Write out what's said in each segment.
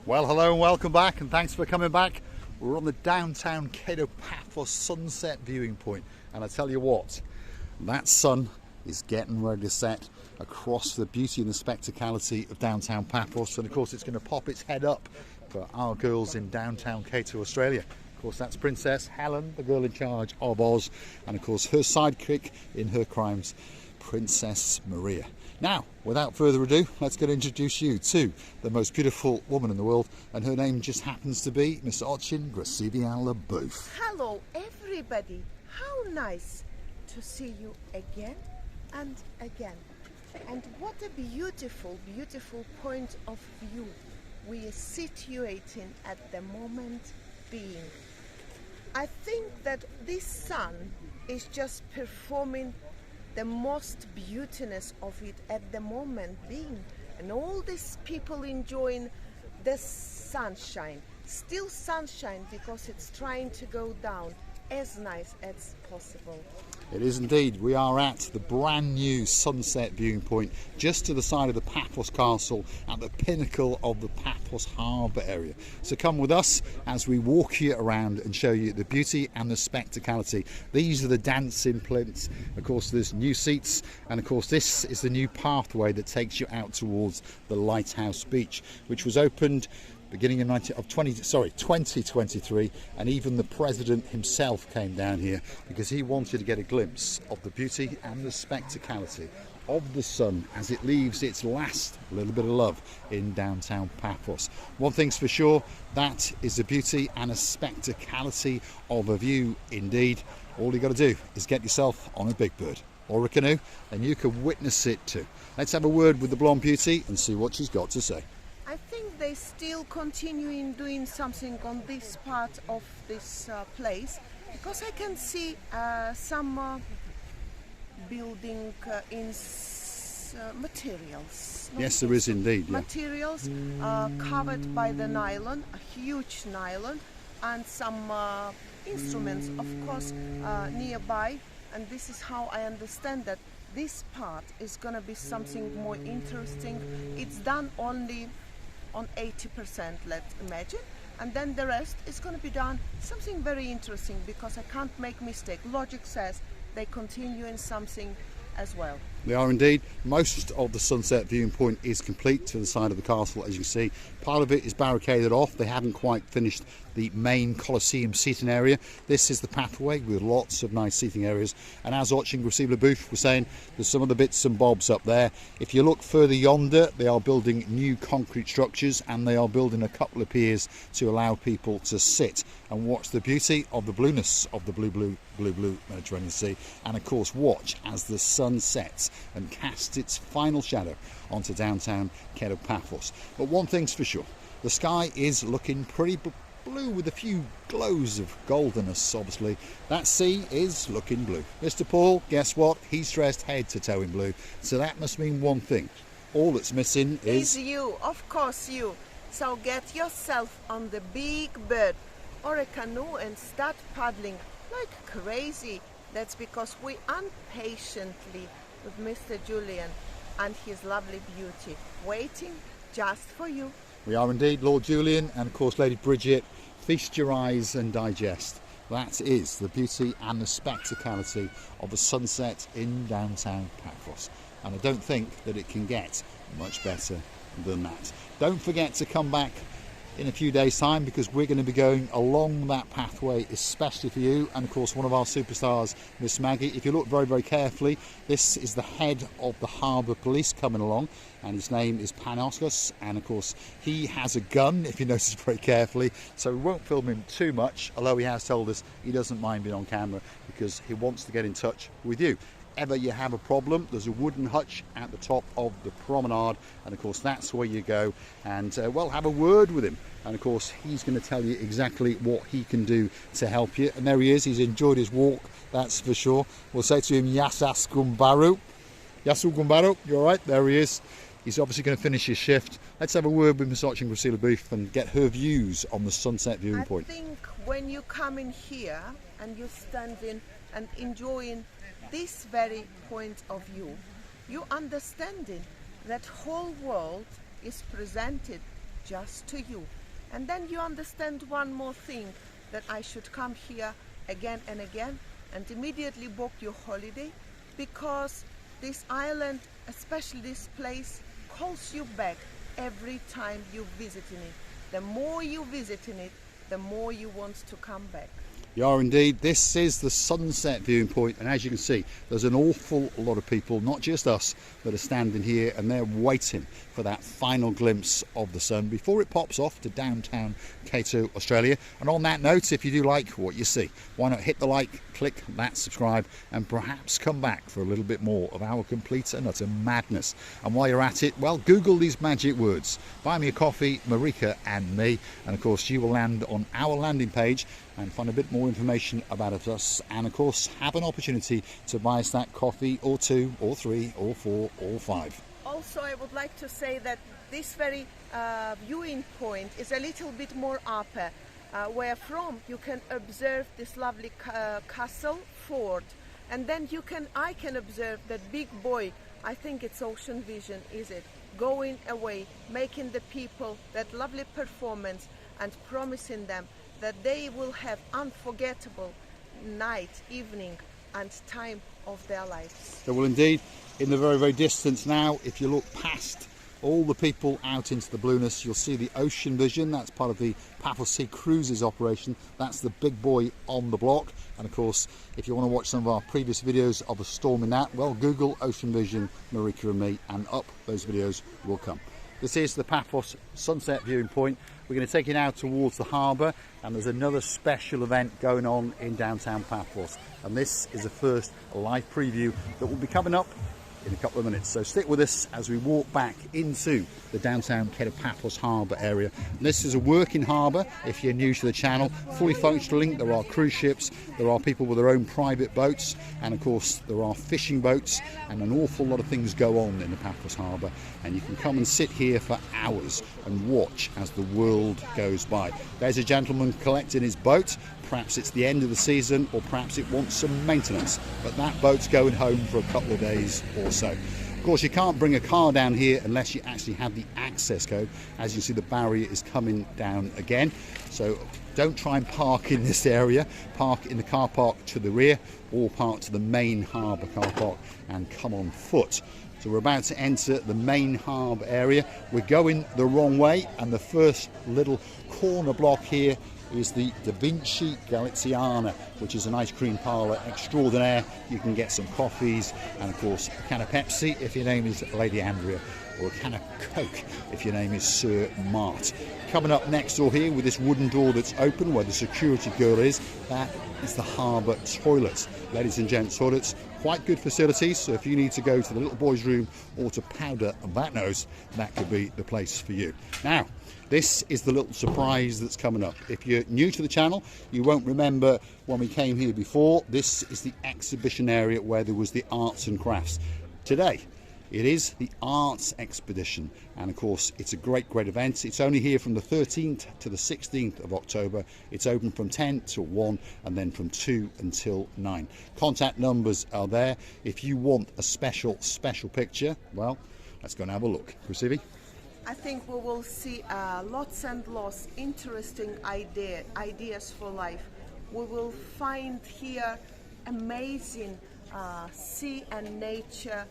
Well, hello and welcome back, and thanks for coming back. We're on the downtown Paphos sunset viewing point, and I tell you what, that sun is getting ready to set across the beauty and the spectacality of downtown Paphos, and of course it's going to pop its head up for our girls in downtown Cato, Australia. Of course, that's Princess Helen, the girl in charge of Oz, and of course her sidekick in her crimes, Princess Marika. Now, without further ado, let's get to introduce you to the most beautiful woman in the world, and her name just happens to be Miss Ochin Grasivian-LaBouffe. Hello everybody, how nice to see you again and again. And what a beautiful, beautiful point of view we are situating at the moment being. I think that this sun is just performing the most beautiness of it at the moment being, and all these people enjoying the sunshine, still sunshine, because it's trying to go down as nice as possible. It is indeed. We are at the brand new sunset viewing point just to the side of the Paphos Castle at the pinnacle of the Paphos Harbour area. So come with us as we walk you around and show you the beauty and the spectacality. These are the dancing plinths. Of course, there's new seats, and of course this is the new pathway that takes you out towards the Lighthouse Beach, which was opened beginning in 2023, and even the president himself came down here because he wanted to get a glimpse of the beauty and the spectacality of the sun as it leaves its last little bit of love in downtown Paphos. One thing's for sure, that is the beauty and a spectacality of a view indeed. All you got to do is get yourself on a big bird or a canoe and you can witness it too. Let's have a word with the blonde beauty and see what she's got to say. I think they still continuing doing something on this part of this place, because I can see some building in materials. Yes, there is indeed. Yeah. Materials covered by the nylon, a huge nylon, and some instruments, of course, nearby. And this is how I understand that this part is going to be something more interesting. It's done only on 80%, let's imagine, and then the rest is going to be done something very interesting, because I can't make mistake. Logic says they continue in something as well. They are indeed. Most of the sunset viewing point is complete to the side of the castle, as you see. Part of it is barricaded off. They haven't quite finished the main Colosseum seating area. This is the pathway with lots of nice seating areas, and as Ochin Grasivian-LaBouffe was saying, there's some of the bits and bobs up there. If you look further yonder, they are building new concrete structures, and they are building a couple of piers to allow people to sit and watch the beauty of the blueness of the blue Mediterranean Sea, and of course watch as the sun sets and casts its final shadow onto downtown Paphos. But one thing's for sure, the sky is looking pretty blue with a few glows of goldenness. Obviously that sea is looking blue. Mr. Paul, guess what, he's dressed head to toe in blue, so that must mean one thing: all that's missing is you, of course you. So get yourself on the big bird or a canoe and start paddling like crazy. That's because we impatiently with Mr. Julian and his lovely beauty waiting just for you. We are indeed, Lord Julian, and of course Lady Bridget. Feast your eyes and digest. That is the beauty and the spectacality of a sunset in downtown Paphos, and I don't think that it can get much better than that. Don't forget to come back in a few days' time, because we're going to be going along that pathway especially for you, and of course one of our superstars, Miss Maggie. If you look very, very carefully, this is the head of the Harbour Police coming along, and his name is Panos, and of course he has a gun, if you notice very carefully, so we won't film him too much, although he has told us he doesn't mind being on camera because he wants to get in touch with you. Ever you have a problem, there's a wooden hutch at the top of the promenade, and of course that's where you go and well, have a word with him, and of course he's going to tell you exactly what he can do to help you. And there he is, he's enjoyed his walk, that's for sure. We'll say to him, Yasas Gumbaru. Yasu Gumbaru, you alright? There he is. He's obviously going to finish his shift. Let's have a word with Miss Ochin Grasivian-LaBouffe and get her views on the sunset viewing point. I think when you come in here and you're standing and enjoying this very point of view, you understanding that whole world is presented just to you. And then you understand one more thing, that I should come here again and again and immediately book your holiday, because this island, especially this place, calls you back every time you visit in it. The more you visit in it, the more you want to come back. You are indeed. This is the sunset viewing point, and as you can see, there's an awful lot of people, not just us, that are standing here, and they're waiting for that final glimpse of the sun before it pops off to downtown Cato, Australia. And on that note, if you do like what you see, why not hit the like, click that subscribe, and perhaps come back for a little bit more of our complete and utter madness. And while you're at it, well, Google these magic words: buy me a coffee, Marika and me, and of course you will land on our landing page and find a bit more information about us, and of course have an opportunity to buy us that coffee, or 2 or 3 or 4 or 5. Also, I would like to say that this very viewing point is a little bit more upper, where from you can observe this lovely castle fort, and then I can observe that big buoy. I think it's Ocean Vision, is it? Going away, making the people that lovely performance and promising them that they will have unforgettable night, evening and time of their lives. They will indeed. In the very, very distance now, if you look past all the people out into the blueness, you'll see the Ocean Vision. That's part of the Paphos Sea Cruises operation. That's the big boy on the block. And of course, if you want to watch some of our previous videos of a storm in that, well, Google Ocean Vision, Marika and me, and up those videos will come. This is the Paphos sunset viewing point. We're going to take you now towards the harbour, and there's another special event going on in downtown Paphos, and this is the first live preview that will be coming up in a couple of minutes. So stick with us as we walk back into the downtown Paphos Harbour area. And this is a working harbour if you're new to the channel, fully functioning. There are cruise ships, there are people with their own private boats, and of course there are fishing boats, and an awful lot of things go on in the Paphos Harbour, and you can come and sit here for hours and watch as the world goes by. There's a gentleman collecting his boat. Perhaps it's the end of the season, or perhaps it wants some maintenance, but that boat's going home for a couple of days or so. Of course, you can't bring a car down here unless you actually have the access code. As you see, the barrier is coming down again, so don't try and park in this area. Park in the car park to the rear, or park to the main harbour car park and come on foot. So we're about to enter the main harbour area. We're going the wrong way, and the first little corner block here is the Da Vinci Galiziana, which is an ice cream parlour extraordinaire. You can get some coffees and of course a can of Pepsi if your name is Lady Andrea, or a can of Coke if your name is Sir Mart. Coming up next door here with this wooden door that's open where the security girl is, that is the harbour toilet. Ladies and gents toilets, quite good facilities, so if you need to go to the little boy's room or to powder that nose, that could be the place for you. Now, this is the little surprise that's coming up. If you're new to the channel, you won't remember when we came here before. This is the exhibition area where there was the arts and crafts. Today, it is the arts expedition, and of course it's a great event. It's only here from the 13th to the 16th of October. It's open from 10 till 1 and then from 2 until 9. Contact numbers are there. If you want a special picture, well, let's go and have a look. Kusivi? I think we will see lots and lots interesting ideas for life. We will find here amazing sea and nature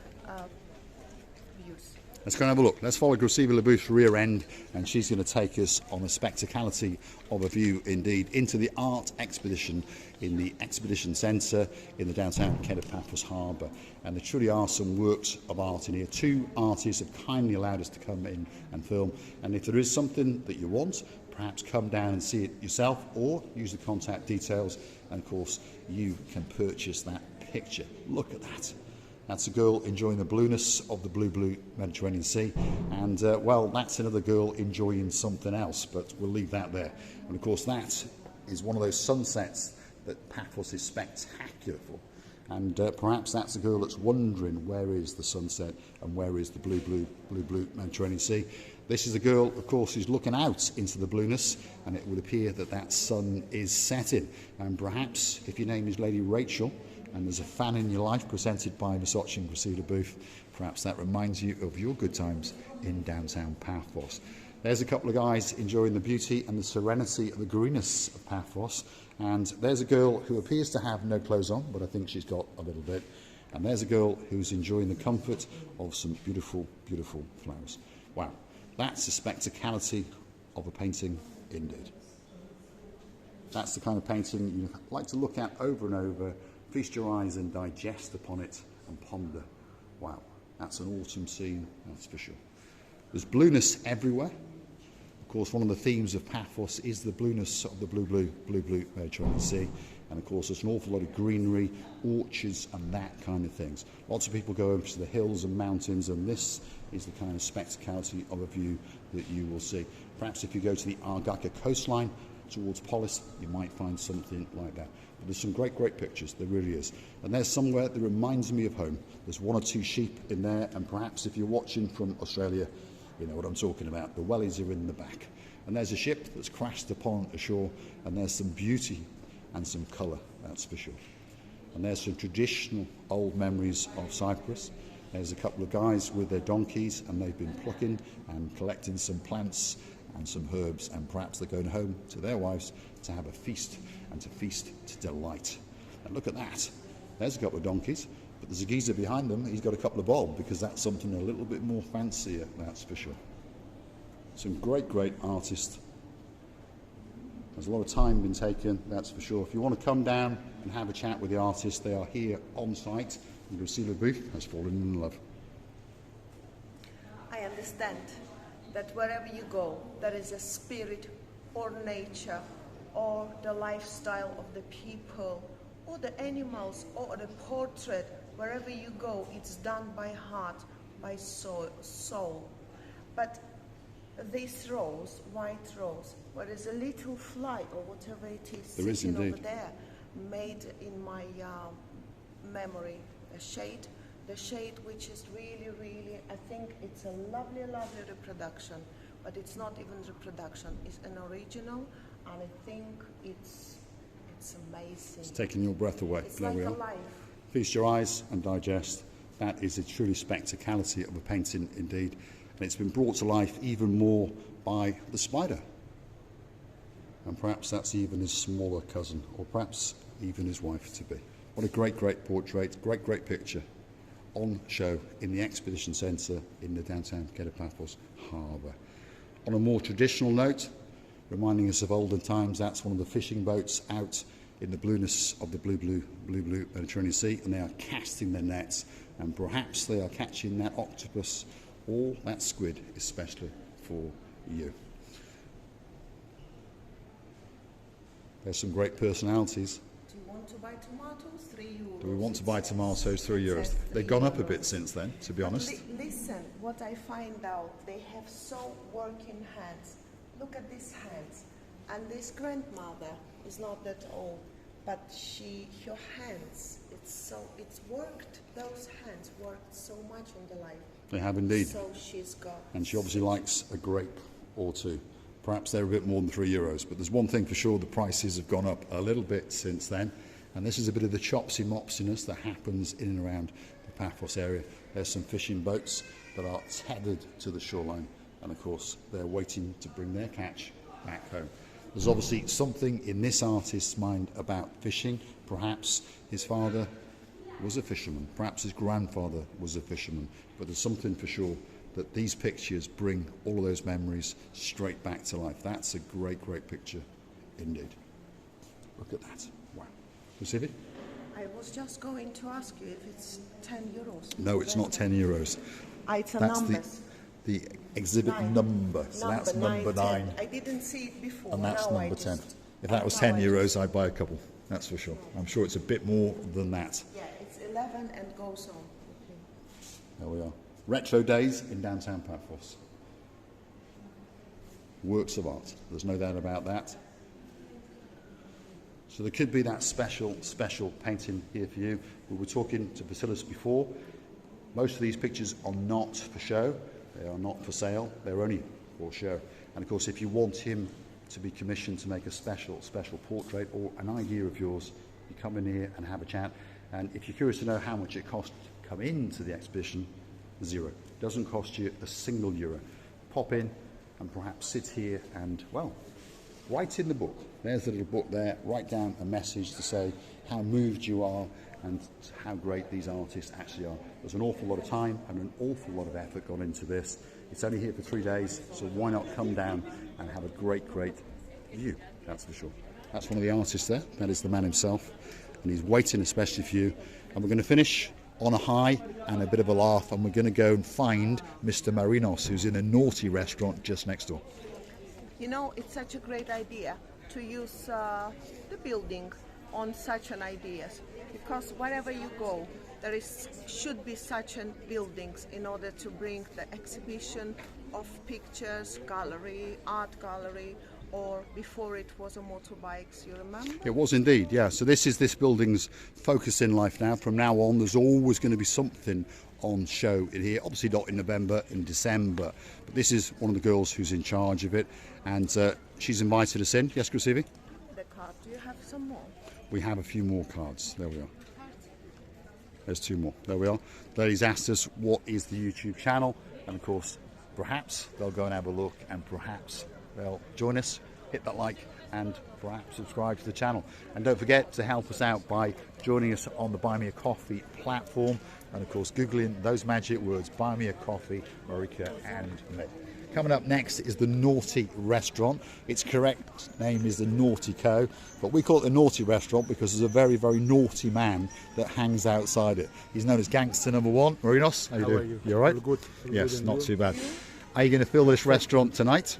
views. Let's go and have a look. Let's follow Graciva Labu's rear end, and she's going to take us on a spectacality of a view indeed into the art expedition in the exhibition centre in the downtown Paphos Harbour. And there truly are some works of art in here. 2 artists have kindly allowed us to come in and film, and if there is something that you want, perhaps come down and see it yourself, or use the contact details, and of course you can purchase that picture. Look at that. That's a girl enjoying the blueness of the blue Mediterranean Sea, and well, that's another girl enjoying something else, but we'll leave that there. And of course that is one of those sunsets that Paphos is spectacular for, and perhaps that's a girl that's wondering where is the sunset and where is the blue Mediterranean Sea. This is a girl, of course, who's looking out into the blueness, and it would appear that that sun is setting. And perhaps if your name is Lady Rachel and there's a fan in your life presented by Versace and Graciva Booth, perhaps that reminds you of your good times in downtown Paphos. There's a couple of guys enjoying the beauty and the serenity of the greenness of Paphos. And there's a girl who appears to have no clothes on, but I think she's got a little bit. And there's a girl who's enjoying the comfort of some beautiful, beautiful flowers. Wow, that's the spectacality of a painting indeed. That's the kind of painting you like to look at over and over, feast your eyes and digest upon it and ponder. Wow, that's an autumn scene, that's for sure. There's blueness everywhere. Of course, one of the themes of Paphos is the blueness of the blue Mediterranean Sea. And of course, there's an awful lot of greenery, orchards and that kind of things. Lots of people go over to the hills and mountains, and this is the kind of spectacality of a view that you will see. Perhaps if you go to the Argaka coastline towards Polis, you might find something like that. But there's some great, great pictures, there really is. And there's somewhere that reminds me of home. There's one or two sheep in there, and perhaps if you're watching from Australia, you know what I'm talking about. The wellies are in the back. And there's a ship that's crashed upon a shore, and there's some beauty and some colour, that's for sure. And there's some traditional old memories of Cyprus. There's a couple of guys with their donkeys, and they've been plucking and collecting some plants and some herbs, and perhaps they're going home to their wives to have a feast, and to feast to delight. And look at that. There's a couple of donkeys, but there's a geezer behind them. He's got a couple of bulbs, because that's something a little bit more fancier, that's for sure. Some great, great artists. There's a lot of time been taken, that's for sure. If you want to come down and have a chat with the artists, they are here on site. You can see the booth has fallen in love. I understand that wherever you go, there is a spirit or nature or the lifestyle of the people or the animals or the portrait. Wherever you go, it's done by heart, by soul. But this rose, white rose, where there's a little fly or whatever it is there is sitting indeed over there, made in my memory, the shade which is really, really, I think it's a lovely, lovely reproduction, but it's not even reproduction, it's an original, and I think it's amazing. It's taking your breath away. It's There like we a are. life. Feast your eyes and digest. That is a truly spectacality of a painting indeed. And it's been brought to life even more by the spider. And perhaps that's even his smaller cousin, or perhaps even his wife-to-be. What a great, great portrait, great, great picture on show in the Expedition Centre in the downtown Paphos Harbour. On a more traditional note, reminding us of olden times, that's one of the fishing boats out in the blueness of the blue Mediterranean Sea, and they are casting their nets, and perhaps they are catching that octopus or that squid, especially for you. There's some great personalities. Do you want to buy tomatoes? €3. Do we want to buy tomatoes? €3. They've gone up a bit since then, to be honest. Listen, what I find out, they have so working hands. Look at these hands. And this grandmother is not that old, but her hands, it's worked, those hands worked so much in the life. They have indeed. So she's got. And she obviously likes a grape or two. Perhaps they're a bit more than €3, but there's one thing for sure, the prices have gone up a little bit since then. And this is a bit of the chopsy-mopsiness that happens in and around the Paphos area. There's some fishing boats that are tethered to the shoreline, and of course they're waiting to bring their catch back home. There's obviously something in this artist's mind about fishing. Perhaps his father was a fisherman, perhaps his grandfather was a fisherman, but there's something for sure that these pictures bring all of those memories straight back to life. That's a great, great picture indeed. Look at that. Wow. You see it? I was just going to ask you if it's €10. No, it's not €10. It's a That's number. the exhibit number. So that's number 9. I didn't see it before. And that's Now number I 10. just- If that was now €10, I'd buy a couple. That's for sure. I'm sure it's a bit more than that. Yeah, it's 11 and goes on. Okay. There we are. Retro days in downtown Paphos. Works of art. There's no doubt about that. So there could be that special painting here for you. We were talking to Vasilis before. Most of these pictures are not for show. They are not for sale. They're only for show. And of course, if you want him to be commissioned to make a special portrait or an idea of yours, you come in here and have a chat. And if you're curious to know how much it costs to come into the exhibition, €0. It doesn't cost you a single euro. Pop in, and perhaps sit here and, well, write in the book. There's the little book there. Write down a message to say how moved you are and how great these artists actually are. There's an awful lot of time and an awful lot of effort gone into this. It's only here for 3 days, so why not come down and have a great view, that's for sure. That's one of the artists there. That is the man himself, and he's waiting especially for you. And we're going to finish on a high and a bit of a laugh, and we're going to go and find Mr. Marinos, who's in a naughty restaurant just next door. You know, it's such a great idea to use the building on such an ideas, because wherever you go, there should be such an buildings in order to bring the exhibition of pictures, gallery, art gallery, or before it was a motorbikes, you remember? It was indeed, yeah. So this is this building's focus in life now. From now on, there's always going to be something on show in here. Obviously not in November, in December, but this is one of the girls who's in charge of it, and she's invited us in. Yes, Gracivi? The card, do you have some more? We have a few more cards. There we are. There's 2 more. There we are. Ladies asked us what is the YouTube channel, and of course, perhaps they'll go and have a look, and perhaps they'll join us, hit that like, and perhaps subscribe to the channel. And don't forget to help us out by joining us on the Buy Me a Coffee platform, and of course googling those magic words, Buy Me a Coffee, Marika and me. Coming up next is the Naughty Restaurant. Its correct name is the Natico, but we call it the Naughty Restaurant because there's a very naughty man that hangs outside it. He's known as Gangster Number 1. Marinos, how you doing? You all right? Good. Yes, not too bad. Are you going to fill this restaurant tonight?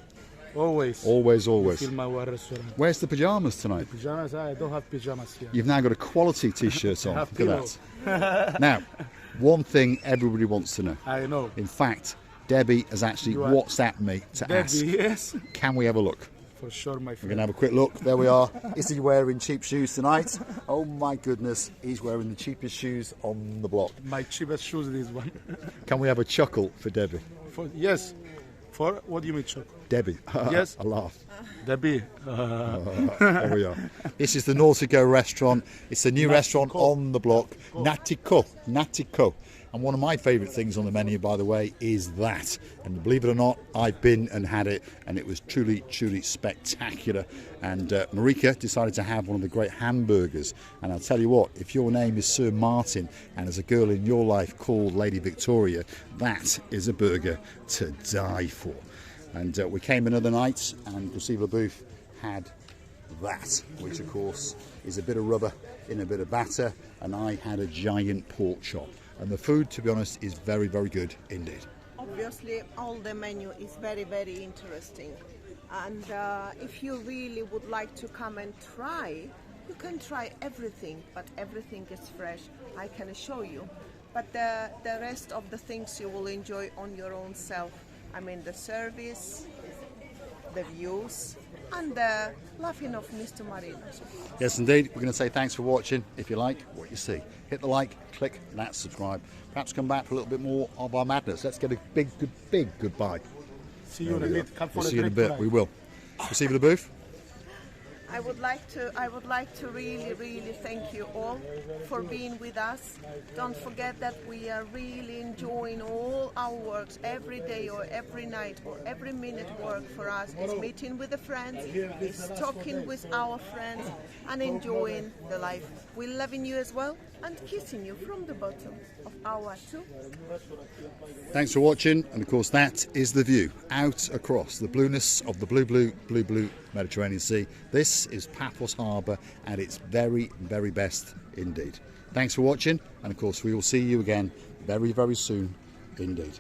Always. Always. Fill my restaurant. Where's the pyjamas tonight? Pajamas? I don't have pajamas here. You've now got a quality t-shirt on. have Look at that. Now, one thing everybody wants to know. I know. In fact, Debbie has actually WhatsApped me to ask, Yes. can we have a look? For sure, my We're friend. going to have a quick look. There we are. Is he wearing cheap shoes tonight? Oh my goodness, he's wearing the cheapest shoes on the block. My cheapest shoes, this one. Can we have a chuckle for Debbie? Yes. For what do you mean, Chuck? Debbie. Yes. A laugh. Debbie. There we are. This is the Natico restaurant. It's a new restaurant on the block. Natico. And one of my favourite things on the menu, by the way, is that. And believe it or not, I've been and had it, and it was truly spectacular. And Marika decided to have one of the great hamburgers. And I'll tell you what, if your name is Sir Martin, and there's a girl in your life called Lady Victoria, that is a burger to die for. And we came another night, and Gracivi Booth had that, which of course is a bit of rubber in a bit of batter, and I had a giant pork chop. And the food, to be honest, is very good indeed. Obviously, all the menu is very interesting. And if you really would like to come and try, you can try everything, but everything is fresh, I can assure you. But the rest of the things you will enjoy on your own self. I mean, the service, the views, and the laughing of Mr. Marinos. Yes, indeed. We're going to say thanks for watching. If you like what you see, hit the like, click that subscribe. Perhaps come back for a little bit more of our madness. Let's get a big goodbye. See you in a bit. Come for We'll a see you in a drink bit. tonight. We will. Gracivi the Booth. I would like to really thank you all for being with us. Don't forget that we are really enjoying all our works every day or every night or every minute. Work for us is meeting with the friends, is talking with our friends and enjoying the life. We're loving you as well and kissing you from the bottom of our two. Thanks for watching, and of course that is the view out across the blueness of the blue Mediterranean Sea. This is Paphos Harbour at its very best indeed. Thanks for watching, and of course we will see you again very soon indeed.